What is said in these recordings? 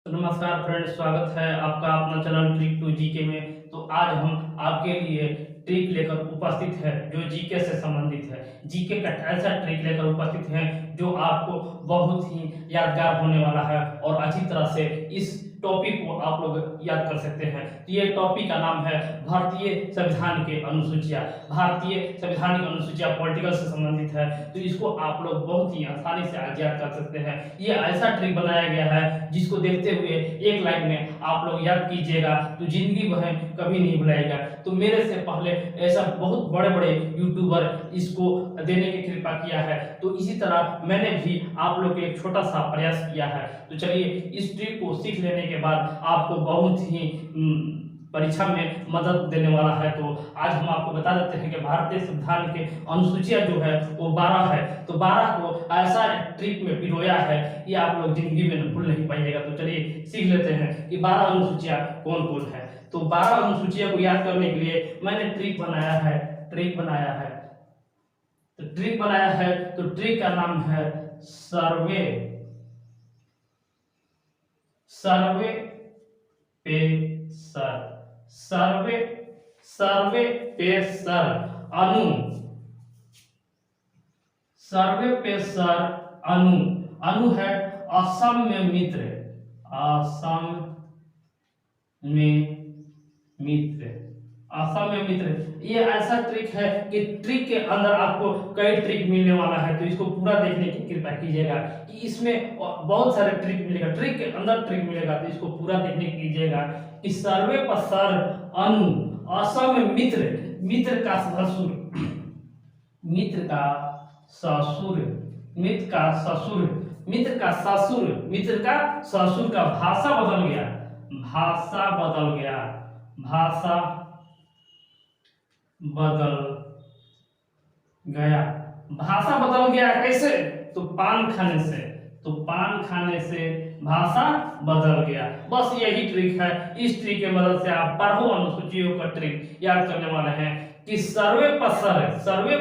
तो नमस्कार फ्रेंड्स, स्वागत है आपका अपना चैनल ट्रिक टू जीके में। तो आज हम आपके लिए ट्रिक लेकर उपस्थित है जो जीके से संबंधित है। जीके का ऐसा ट्रिक लेकर उपस्थित है जो आपको बहुत ही यादगार होने वाला है और अच्छी तरह से इस टॉपिक को आप लोग याद कर सकते हैं। तो ये टॉपिक का नाम है भारतीय संविधान के अनुसूचियां। भारतीय संवैधानिक अनुसूचियां पॉलिटिकल से संबंधित है, तो इसको आप लोग बहुत ही आसानी से आज याद कर सकते हैं। ये ऐसा ट्रिक बनाया गया है जिसको देखते हुए एक लाइन में आप लोग याद कीजिएगा तो जिंदगी भर कभी नहीं भुलाएगा। तो मेरे से पहले ऐसा बहुत बड़े बड़े यूट्यूबर इसको देने की कृपा किया है, तो इसी तरह मैंने भी आप लोग को एक छोटा सा प्रयास किया है। तो चलिए, इस ट्रिक को सीख लेने के बाद आपको बहुत ही परीक्षा में मदद देने वाला है। तो आज हम आपको बता देते हैं कि भारतीय संविधान के अनुसूचियां जो है वो 12 है। तो 12 को ऐसा ट्रिक में पिरोया है कि आप लोग जिंदगी में भूल नहीं पाइएगा। तो चलिए सीख लेते हैं कि 12 अनुसूचियां कौन कौन है। तो 12 अनुसूचियां को याद करने के लिए मैंने ट्रिक बनाया है। तो ट्रिक का नाम है सर्वे सर्वे पे सर। सर्वे सर्वे पे सर अनु। सर्वे पे सर अनु। अनु है असम में मित्र। असम में मित्र। असम में मित्र। ये ऐसा ट्रिक है कि ट्रिक के अंदर आपको कई ट्रिक मिलने वाला है, तो इसको पूरा देखने की कृपा कीजिएगा कि इसमें बहुत सारे ट्रिक मिलेगा। ट्रिक के अंदर ट्रिक मिलेगा, तो इसको पूरा देखने कीजिएगा कि सर्वे पर सर अनु। असम में मित्र। मित्र का ससुर। मित्र का ससुर। मित्र का ससुर। मित्र का ससुर। मित्र का ससुर का भाषा बदल गया। भाषा बदल गया। भाषा बदल गया। भाषा बदल गया कैसे? तो पान खाने से। तो पान खाने से भाषा बदल गया। बस यही ट्रिक है। इस ट्रिक की मदद से आप 12 अनुसूचियों का ट्रिक याद करने वाले हैं कि सर्वे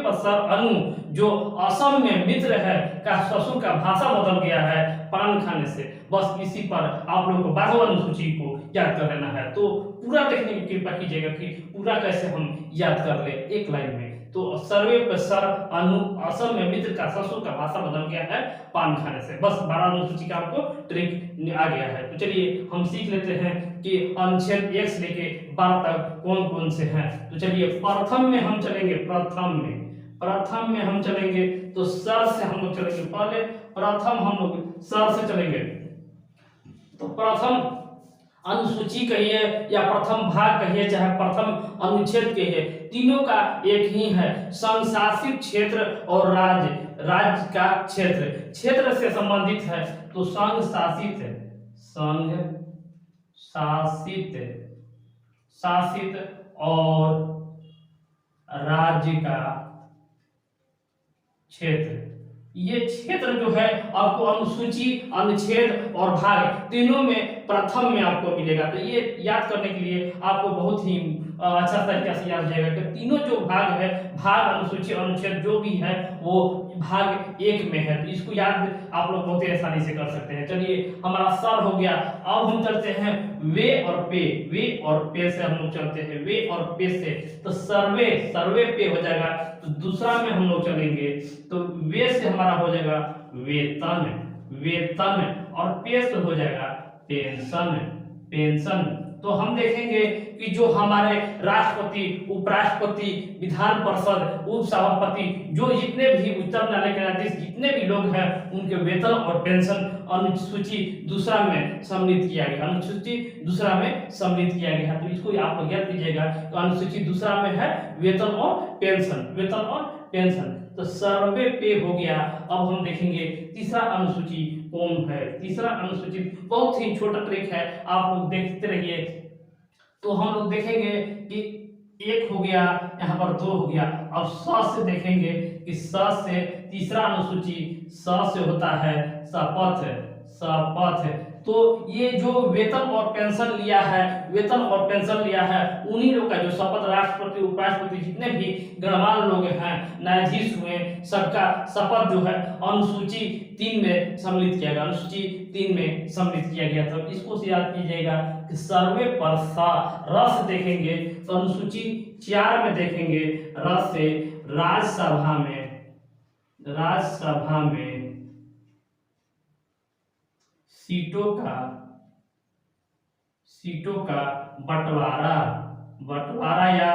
पसर अनु जो असम में मित्र है का ससुर का भाषा बदल गया है पान खाने से। बस इसी पर आप लोग को 12 अनुसूची को याद कर लेना है। तो पूरा देखने की कृपा कीजिएगा कि पूरा कैसे हम याद कर ले एक लाइन में। तो सर्वे पे सर अनु असम में मित्र का ससुर का भाषा बदल गया है पान खाने से। बस 12 अनुसूची का आपको ट्रिक आ गया है। तो चलिए हम सीख लेते हैं कि अनुच्छेद 1 से लेके 12 तक कौन कौन से हैं। तो चलिए प्रथम में हम चलेंगे। प्रथम में हम चलेंगे तो सर से हम लोग चलेंगे। पहले प्रथम हम लोग सर से चलेंगे। तो प्रथम अनुसूची कहिए या प्रथम भाग कहिए चाहे प्रथम अनुच्छेद कहिए, तीनों का एक ही है। संघ शासित क्षेत्र और राज्य का क्षेत्र। क्षेत्र से संबंधित है तो संघ शासित और राज्य का क्षेत्र। ये क्षेत्र जो है आपको अनुसूची, अनुच्छेद और भाग तीनों में प्रथम में आपको मिलेगा। तो ये याद करने के लिए आपको बहुत ही अच्छा तरीके से याद हो जाएगा कि तीनों जो भाग है, भाग अनुसूची अनुच्छेद जो भी है वो भाग 1 में है। तो इसको याद आप लोग बहुत ही आसानी से कर सकते हैं। चलिए हमारा सर हो गया। अब हम चलते हैं वे और पे। वे और पे से हम लोग चलते हैं। वे और पे से तो सर्वे पे हो जाएगा। तो दूसरा में हम लोग चलेंगे तो वे से हमारा हो जाएगा वेतन और पे से हो जाएगा पेंशन। तो हम देखेंगे कि जो हमारे राष्ट्रपति, उपराष्ट्रपति, विधान परिषद, उप सभापति, जो जितने भी उच्चतम न्यायालय के न्यायाधीश जितने भी लोग हैं उनके वेतन और पेंशन अनुसूची दूसरा में सम्मिलित किया गया। अनुसूची दूसरा में सम्मिलित किया गया है। तो इसको आप लोग याद कीजिएगा। तो अनुसूची दूसरा में है वेतन और पेंशन। तो सर्वे पे हो गया। अब हम देखेंगे तीसरा अनुसूची कौन है। तीसरा अनुसूची बहुत ही छोटा ट्रिक है, आप लोग देखते रहिए। तो हम लोग देखेंगे कि 1 हो गया, यहाँ पर 2 हो गया। अब स से देखेंगे कि स से तीसरा अनुसूची स से होता है शपथ। तो ये जो वेतन और पेंशन लिया है, वेतन और पेंशन लिया है, उन्हीं लोग का जो शपथ राष्ट्रपति उपराष्ट्रपति जितने भी गणमान्य लोग हैं, न्यायाधीश हुए, सबका शपथ जो है अनुसूची 3 में सम्मिलित किया गया, अनुसूची 3 में सम्मिलित किया गया। तो इसको से याद कीजिएगा कि सर्वे पर रस देखेंगे तो अनुसूची 4 में देखेंगे रस से राज्यसभा में सीटों का बंटवारा या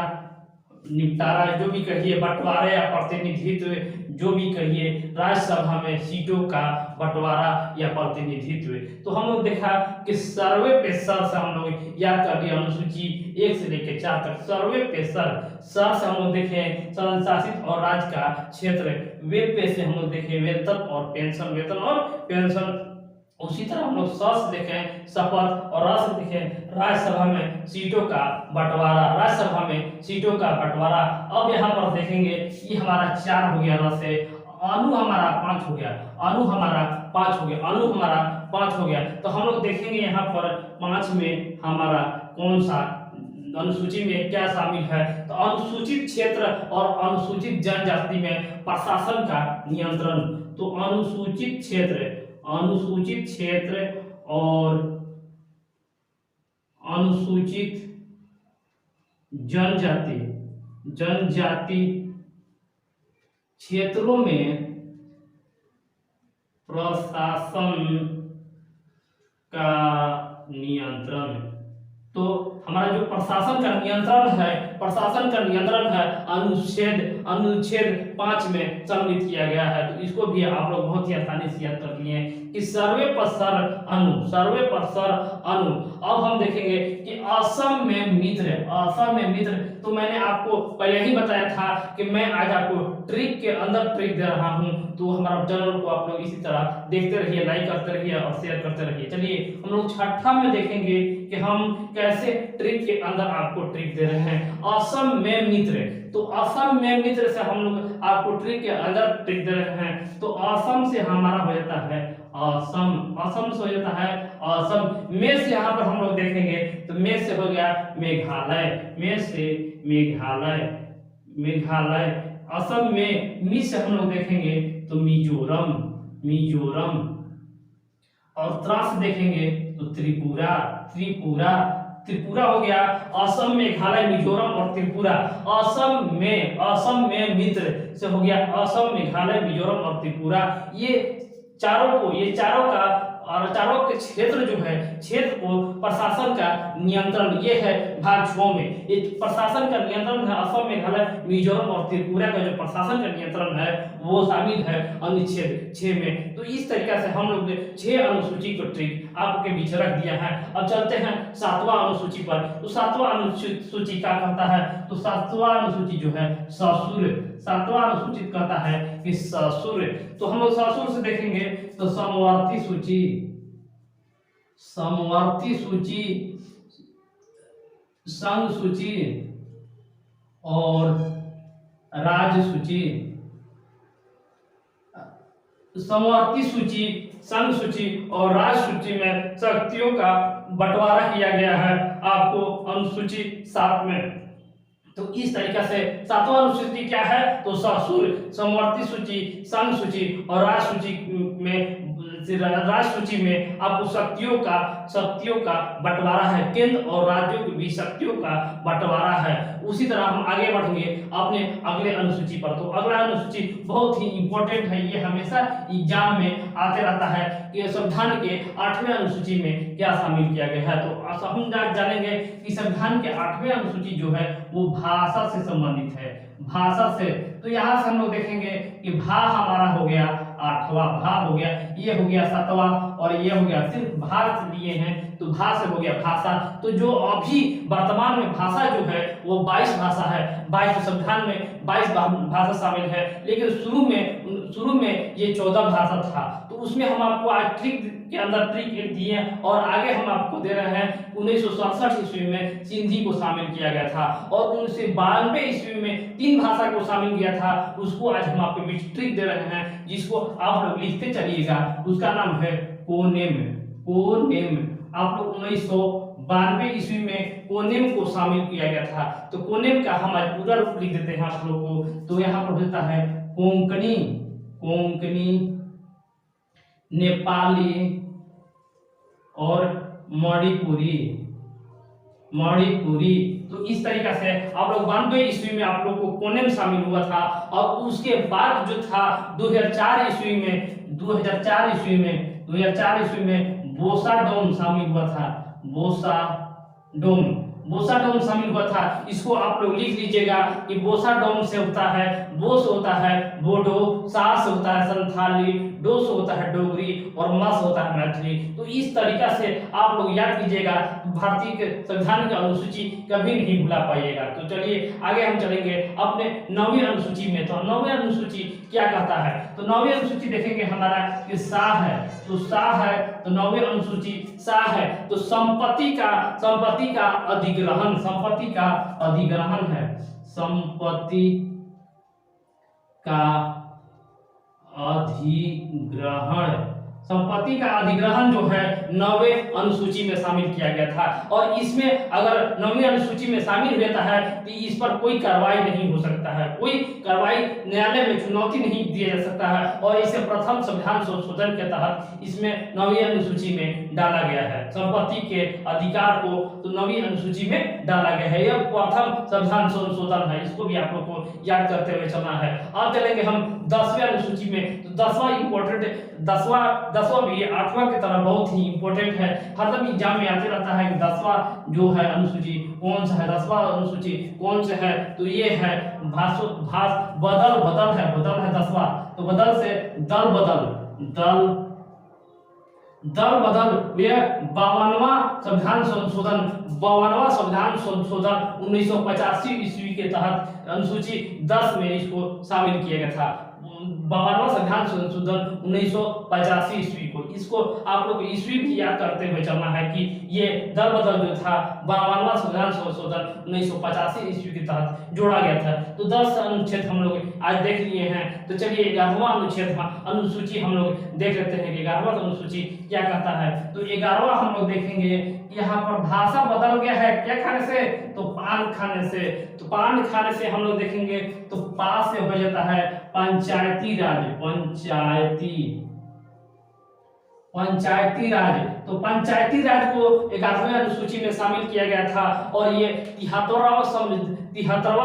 निपटारा, जो भी कहिए, बंटवारा या प्रतिनिधित्व, जो भी कहिए, राज्यसभा में सीटों का बंटवारा या प्रतिनिधित्व। तो हम लोग देखा कि सर्वे पे सर से हम लोग याद कर लिया, अनुसूची 1 से लेकर 4 तक सर्वे पे सर से हम लोग देखे संघ शासित और राज्य का क्षेत्र, वे पे से हम लोग देखे वेतन और पेंशन। उसी तरह हम लोग सस देखें शपथ और रस देखें राज्यसभा में सीटों का बंटवारा, राज्यसभा में सीटों का बंटवारा। अब यहाँ पर देखेंगे ये हमारा 4 हो गया रस है, अनु हमारा 5 हो गया, अनु हमारा 5 हो गया। तो हम लोग देखेंगे यहाँ पर 5 में हमारा कौन सा अनुसूची में क्या शामिल है। तो अनुसूचित क्षेत्र और अनुसूचित जनजाति में प्रशासन का नियंत्रण। तो अनुसूचित क्षेत्र और अनुसूचित जनजाति क्षेत्रों में प्रशासन का नियंत्रण। तो हमारा जो प्रशासन का नियंत्रण है अनुच्छेद 5 में सम्मिलित किया गया है। तो इसको भी आप लोग बहुत ही आसानी से याद कर लिए कि सर्वे पर सर अनु। अब हम देखेंगे कि असम में मित्र। तो मैंने आपको पहले ही बताया था कि मैं आज आपको ट्रिक के अंदर ट्रिक दे रहा हूं। तो हमारा चैनल को आप लोग इसी तरह देखते रहिए, लाइक करते रहिए और शेयर करते रहिए। चलिए हम लोग 6ठा में देखेंगे कि हम कैसे ट्रिक के अंदर आपको ट्रिक दे रहे हैं। असम में मित्र, तो असम में मित्र से हम लोग आपको ट्रिक के अंदर ट्रिक दे रहे हैं। तो असम से हमारा हो जाता है असम से हो जाता है असम। में से यहाँ पर हम लोग देखेंगे तो में से हो गया मेघालय, में से मेघालय। असम में मी से हम लोग देखेंगे तो मिजोरम। और त्रास देखेंगे तो त्रिपुरा हो गया। असम, मेघालय, मिजोरम और त्रिपुरा। असम में मित्र से हो गया असम, मेघालय, मिजोरम और त्रिपुरा। ये चारों के क्षेत्र जो है, क्षेत्र को प्रशासन का नियंत्रण, ये है भाग 6 में। ये प्रशासन का नियंत्रण है असम, मेघालय, मिजोरम और त्रिपुरा का जो प्रशासन का नियंत्रण है वो शामिल है अनुच्छेद 6 में। तो इस तरीके से हम लोग ने 6 अनुसूची को ट्रिक आपके बीच रख दिया है। अब चलते हैं 7वां अनुसूची पर। तो 7वां अनुसूची क्या कहता है? तो 7वां अनुसूची जो है ससुर, 7वां अनुसूची कहता है कि ससुर। तो हम लोग ससुर से देखेंगे तो समवर्ती सूची, संघ सूची और राज्य सूची। समवर्ती सूची, संघ सूची और राज्य सूची में शक्तियों का बंटवारा किया गया है आपको अनुसूची 7 में। तो इस तरीके से 7वां अनुसूची क्या है? तो ससुर, समवर्ती सूची, संघ सूची और राज्य सूची में आपको शक्तियों का बंटवारा है। केंद्र और राज्यों के बीच शक्तियों का बंटवारा है। उसी तरह हम आगे बढ़ेंगे अपने अगले अनुसूची पर। तो अगला अनुसूची बहुत ही इंपॉर्टेंट है, ये हमेशा एग्जाम में आते रहता है कि संविधान के 8वें अनुसूची में क्या शामिल किया गया है। तो हम जानेंगे कि संविधान के 8वें अनुसूची जो है वो भाषा से संबंधित है, भाषा से। तो यहाँ से हम लोग देखेंगे कि भा हमारा हो गया 8वां, भा हो गया, ये हो गया 7वां और ये हो गया, सिर्फ भा से लिए हैं तो भा से हो गया भाषा। तो जो अभी वर्तमान में भाषा जो है वो 22 भाषा है, 22 संविधान में 22 भाषा शामिल है, लेकिन शुरू में ये 14 भाषा था। तो उसमें हम आपको आज ट्रिक के अंदर ट्रिक दिए और आगे हम आपको दे रहे हैं 1967 ईस्वी में सिंधी को शामिल किया गया था और 1992 ईस्वी में 3 भाषा को शामिल किया था। उसको आज हम आपको बीच ट्रिक दे रहे हैं जिसको आप लोग लिखते चलिएगा। उसका नाम है फोनेम। कोनेम, आप लोग 1992 ईस्वी में कोनेम को शामिल किया गया था। तो कोनेम का हम आज पूरा रूप लिख देते हैं आप लोग को। तो यहाँ पर होता है कोंकणी, कोंकणी, नेपाली और मणिपुरी, मणिपुरी। तो इस तरीका से आप लोग 92 ईस्वी में आप लोग को कोनेम शामिल हुआ था। और उसके बाद जो था 2004 ईस्वी में, 2004 ईस्वी में, 2004 ईस्वी में बोसाडोम शामिल हुआ था। बोसाडोम, बोसाडोम शामिल हुआ था। इसको आप लोग लिख लीजिएगा कि बोसाडोम से होता है, बोस होता है बोडो, सास होता है संथाली, डोस होता है डोगरी और मस होता है मैथिली। तो इस तरीका से आप लोग याद कीजिएगा, भारतीय के संविधान की अनुसूची कभी नहीं भुला पाइएगा। तो चलिए आगे हम चलेंगे अपने 9वीं अनुसूची में। तो 9वीं अनुसूची क्या कहता है? तो 9वीं अनुसूची देखेंगे हमारा कि सा है, तो सा है, तो 9वीं अनुसूची सा है। तो संपत्ति का अधिग्रहण, संपत्ति का अधिग्रहण है, संपत्ति का अधिग्रहण, संपत्ति का अधिग्रहण जो है 9वें अनुसूची में शामिल किया गया था। और इसमें अगर 9वीं अनुसूची में शामिल रहता है तो इस पर कोई कार्रवाई नहीं हो सकता है, कोई कार्रवाई न्यायालय में चुनौती नहीं दिया जा सकता है। और इसे प्रथम संविधान संशोधन के तहत इसमें 9वीं अनुसूची में डाला गया है। संपत्ति के अधिकार को तो 9वीं अनुसूची में डाला गया है। यह प्रथम संविधान संशोधन है, इसको भी आप लोग को याद करते हुए चलना है। अब चलेंगे हम 10वें अनुसूची में। तो 10वां इंपॉर्टेंट, 10वां भी 8वां की तरह बहुत ही इंपॉर्टेंट है। हरदम एग्जाम में आते रहता है कि 10वां जो है अनुसूची कौन सा है, 10वां अनुसूची कौन से है? तो ये है बदल है, बदल है 10वां। तो बदल से दल बदल, दल बदल, यह 52वां संविधान संशोधन, 52वां संविधान संशोधन 1985 ईस्वी के तहत अनुसूची 10 में इसको शामिल किया गया था। 52वां संविधान संशोधन 1985 ईस्वी को, इसको आप लोग ईस्वी भी याद करते हुए चलना है कि ये दल बदल जो था 52वां संविधान संशोधन 1985 ईस्वी के तहत जोड़ा गया था। तो 10 अनुच्छेद हम लोग आज देख लिए हैं। तो चलिए 11वां अनुच्छेद अनुसूची हम लोग देख लेते हैं कि 11वां अनुसूची क्या कहता है। तो 11वां हम लोग देखेंगे, यहाँ पर भाषा बदल गया है, क्या खाने से? तो पान खाने से। तो पान खाने से हम लोग देखेंगे तो पास से हो जाता है पंचायती राज, पंचायती राज। तो पंचायती राज को 11वें अनुसूची में शामिल किया गया था। और ये 73वां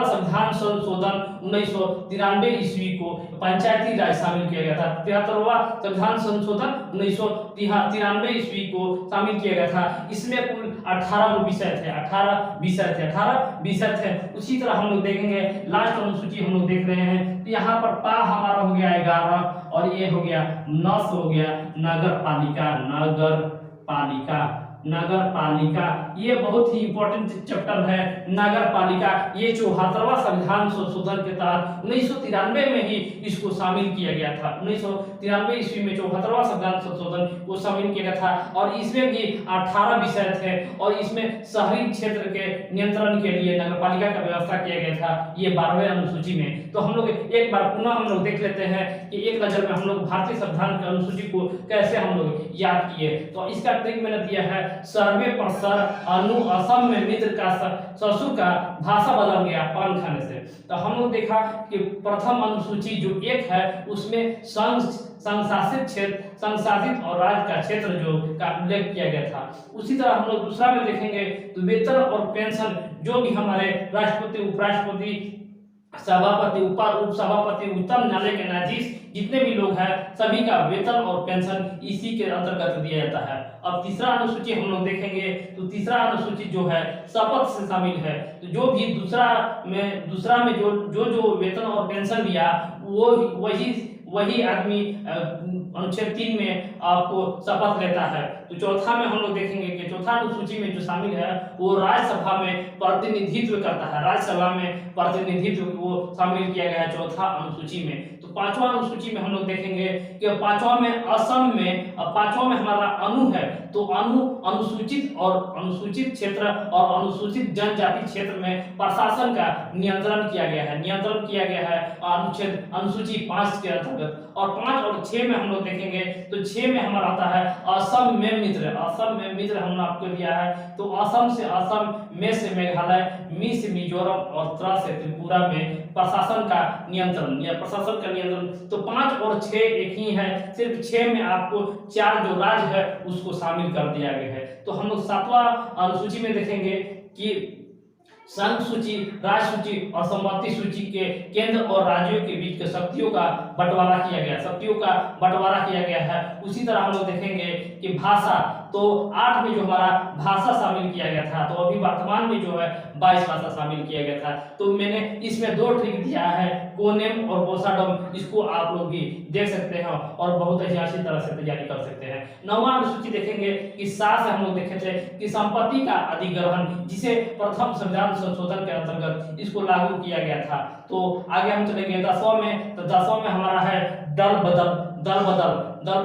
संविधान संशोधन 1993 ईस्वी को पंचायती राज शामिल किया गया था। 73वां संविधान संशोधन 1993 ईस्वी को शामिल किया गया था। इसमें कुल 18 विषय थे, 18 विषय थे। उसी तरह हम लोग देखेंगे लास्ट अनुसूची हम लोग देख रहे हैं। तो यहाँ पर पा हमारा हो गया 11 और ये हो गया नस हो गया नगर पालिका, नगर पालिका। ये बहुत ही इंपॉर्टेंट चैप्टर है नगर पालिका। ये 74वां संविधान संशोधन के तहत 1993 में ही इसको शामिल किया गया था। 1993 ईस्वी में 74वां संविधान संशोधन को शामिल किया गया था। और इसमें भी 18 विषय थे। और इसमें शहरी क्षेत्र के नियंत्रण के लिए नगर पालिका का व्यवस्था किया गया था, ये 12वें अनुसूची में। तो हम लोग एक बार पुनः हम लोग देख लेते हैं कि एक नजर में हम लोग भारतीय संविधान की अनुसूची को कैसे हम लोग याद किए। तो इसका ट्रिक मैंने दिया है, सर्वे पर सर अनु असम में मित्र का ससुर का भाषा बदल गया पान खाने से। तो हम लोग देखा कि प्रथम अनुसूची जो 1 है उसमें संशासित क्षेत्र, संशासित और राज्य का क्षेत्र जो का उल्लेख किया गया था। उसी तरह हम लोग दूसरा में देखेंगे तो वेतन और पेंशन जो भी हमारे राष्ट्रपति, उपराष्ट्रपति, सभापति, उपसभापति, उच्चतम न्यायालय के न्यायाधीश जितने भी लोग हैं सभी का वेतन और पेंशन इसी के अंतर्गत दिया जाता है। अब तीसरा अनुसूची हम लोग देखेंगे तो तीसरा अनुसूची जो है शपथ से शामिल है। तो जो भी दूसरा में जो वेतन और पेंशन लिया वो वही आदमी अनुच्छेद 3 में आपको शपथ लेता है। तो चौथा में हम लोग देखेंगे कि चौथा अनुसूची में जो शामिल है वो राज्यसभा में प्रतिनिधित्व करता है, राज्यसभा में प्रतिनिधित्व को शामिल किया गया है चौथा अनुसूची में। तो पांचवा अनुसूची में हम लोग देखेंगे कि पांचवा में असम में, पांचवा में हमारा अनु है तो अनुसूचित और अनुसूचित क्षेत्र और अनुसूचित जनजाति क्षेत्र में प्रशासन का नियंत्रण किया गया है अनुसूची 5 के अंतर्गत। और 5 और 6 में हम लोग देखेंगे तो 6 में हमारा आता है असम में मित्र हमने आपको दिया है। तो असम से असम, में से मेघालय, मी से मिजोरम और त्रा से त्रिपुरा में प्रशासन का नियंत्रण। तो 5 और 6 एक ही है, सिर्फ 6 में आपको 4 जो राज्य है उसको शामिल कर दिया गया है। तो हम लोग 7वां अनुसूची में देखेंगे कि संघ सूची, राज्य सूची और संपत्ति सूची के केंद्र और राज्यों के बीच के शक्तियों का बंटवारा किया गया है। उसी तरह हम लोग देखेंगे कि भाषा, तो 8 में जो हमारा भाषा शामिल किया गया था, तो अभी वर्तमान में जो है 22 भाषा शामिल किया गया था। तो मैंने इसमें 2 ट्रिक दिया है, कोनेम और पोसाडम, इसको आप लोग भी देख सकते हैं और बहुत अच्छी तरह से तैयारी कर सकते हैं। 9वां अनुसूची देखेंगे कि 7 से हम लोग देखे थे कि संपत्ति का अधिग्रहण, जिसे प्रथम संविधान संशोधन के अंतर्गत इसको लागू किया गया था। तो आगे हम चलेंगे 10वां में, तो 10वां में हमारा है दल बदल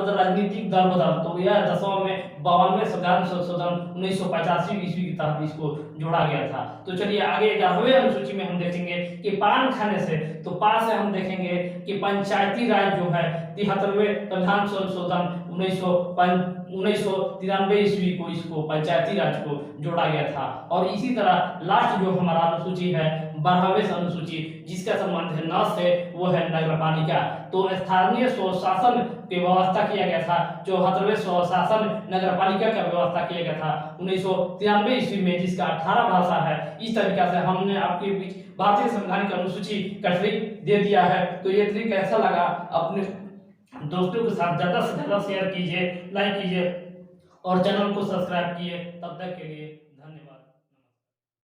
राजनीतिक दल बदल। तो यह 10वां में 52वें संविधान संशोधन 1985 ईस्वी के तहत इसको जोड़ा गया था। तो चलिए आगे 11वें अनुसूची में हम देखेंगे कि पान खाने से, तो पा से हम देखेंगे कि पंचायती राज जो है 73वें संविधान संशोधन 1993 ईस्वी को इसको पंचायती राज को जोड़ा गया था। और इसी तरह लास्ट जो हमारा अनुसूची है 12वें अनुसूची, जिसका संबंध है 9 से, वो है नगरपालिका। तो स्थानीय स्वशासन की व्यवस्था किया गया था, 74वें स्वशासन नगरपालिका का व्यवस्था किया गया था 1993 ईस्वी में, जिसका 18 भाषा है। इस तरीके से हमने आपके बीच भारतीय संविधान की अनुसूची का ट्रिक दे दिया है। तो ये ट्रिक कैसा लगा अपने दोस्तों के साथ ज़्यादा से ज़्यादा शेयर कीजिए, लाइक कीजिए और चैनल को सब्सक्राइब कीजिए। तब तक के लिए